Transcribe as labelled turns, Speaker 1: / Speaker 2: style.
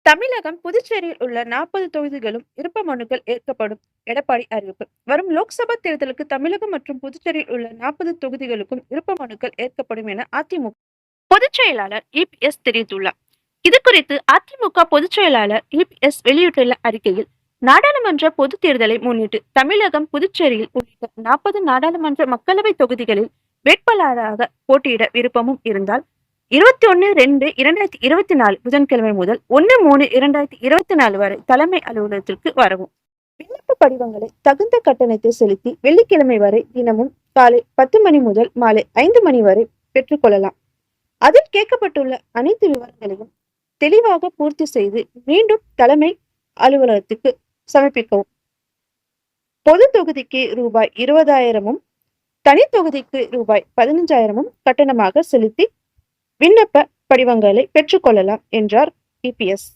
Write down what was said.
Speaker 1: தமிழகம், புதுச்சேரியில் உள்ள 40 தொகுதிகளும் விருப்ப மனுக்கள் ஏற்கப்படும். எடப்பாடி அறிவிப்பு. வரும் லோக்சபா தேர்தலுக்கு தமிழகம் மற்றும் புதுச்சேரியில் உள்ள 40 தொகுதிகளுக்கும் விருப்ப மனுக்கள் ஏற்கப்படும் என அதிமுக பொதுச் செயலாளர் இபிஎஸ் தெரிவித்துள்ளார். இதுகுறித்து அதிமுக பொதுச் செயலாளர் இபிஎஸ் வெளியிட்டுள்ள அறிக்கையில், நாடாளுமன்ற பொதுத் தேர்தலை முன்னிட்டு தமிழகம், புதுச்சேரியில் உள்ளிட்ட 40 நாடாளுமன்ற மக்களவை தொகுதிகளில் வேட்பாளராக போட்டியிட விருப்பமும் இருந்தால் 21/2/2024 புதன்கிழமை முதல் 1/3/2024 வரை தலைமை அலுவலகத்திற்கு வரவும். விண்ணப்ப படிவங்களை தகுந்த கட்டணத்தை செலுத்தி வெள்ளிக்கிழமை வரை தினமும் காலை 10 மணி முதல் மாலை 5 மணி வரை பெற்றுக் கொள்ளலாம். அதில் கேட்கப்பட்டுள்ள அனைத்து விவரங்களையும் தெளிவாக பூர்த்தி செய்து மீண்டும் தலைமை அலுவலகத்துக்கு சமர்ப்பிக்கவும். பொது தொகுதிக்கு ரூபாய் 20,000 தனி தொகுதிக்கு ரூபாய் 15,000 கட்டணமாக செலுத்தி விண்ணப்ப படிவங்களை பெற்றுக்கொள்ளலாம் என்றார் இபிஎஸ்.